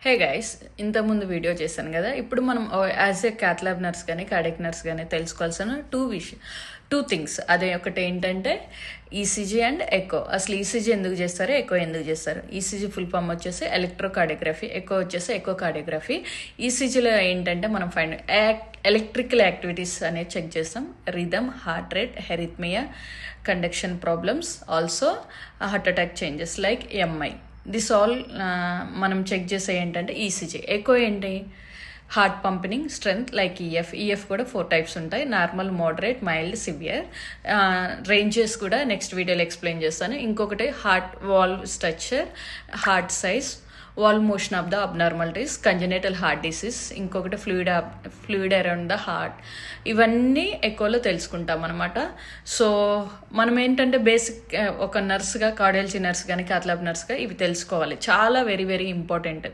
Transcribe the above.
Hey guys, ఇంతకుముందు video చేశాను కదా. ఇప్పుడు మనం as a cath lab nurse కానీ కార్డియాక్ నర్స్ కానీ తెలుసుకోవాల్సిన టూ థింగ్స్. అదే ఒకటి ఏంటంటే ఈసీజీ అండ్ ఎకో. అసలు ఈసీజీ ఎందుకు చేస్తారు, ఎకో ఎందుకు చేస్తారు? ఈసీజీ ఫుల్ ఫామ్ వచ్చేసి ఎలక్ట్రోకార్డియోగ్రఫీ, ఎకో వచ్చేసి ఎకోకార్డియోగ్రఫీ. ఈసీజీలో ఏంటంటే మనం ఎలక్ట్రికల్ యాక్టివిటీస్ అనేది చెక్ చేస్తాం. Rhythm, heart rate, arrhythmia, conduction problems, also heart attack changes like MI. This all మనం చెక్ చేసే ఏంటంటే ఈసీజీ. ఎకో ఏంటి? Heart pumping strength like EF కూడా 4 టైప్స్ ఉంటాయి: normal, moderate, mild, severe. Ranges కూడా next వీడియోలో ఎక్స్ప్లెయిన్ చేస్తాను. ఇంకొకటి heart valve structure, heart size, wall motion of the abnormalities, congenital heart disease, ఇంకొకటి ఫ్లూయిడ్ అరౌండ్ ద హార్ట్. ఇవన్నీ ఎక్కువలో తెలుసుకుంటాం అనమాట. సో మనం ఏంటంటే బేసిక్ ఒక నర్స్గా, కార్డియాలజీ నర్స్ కానీ క్యాత్ ల్యాబ్ నర్స్గా ఇవి తెలుసుకోవాలి. చాలా వెరీ వెరీ ఇంపార్టెంట్.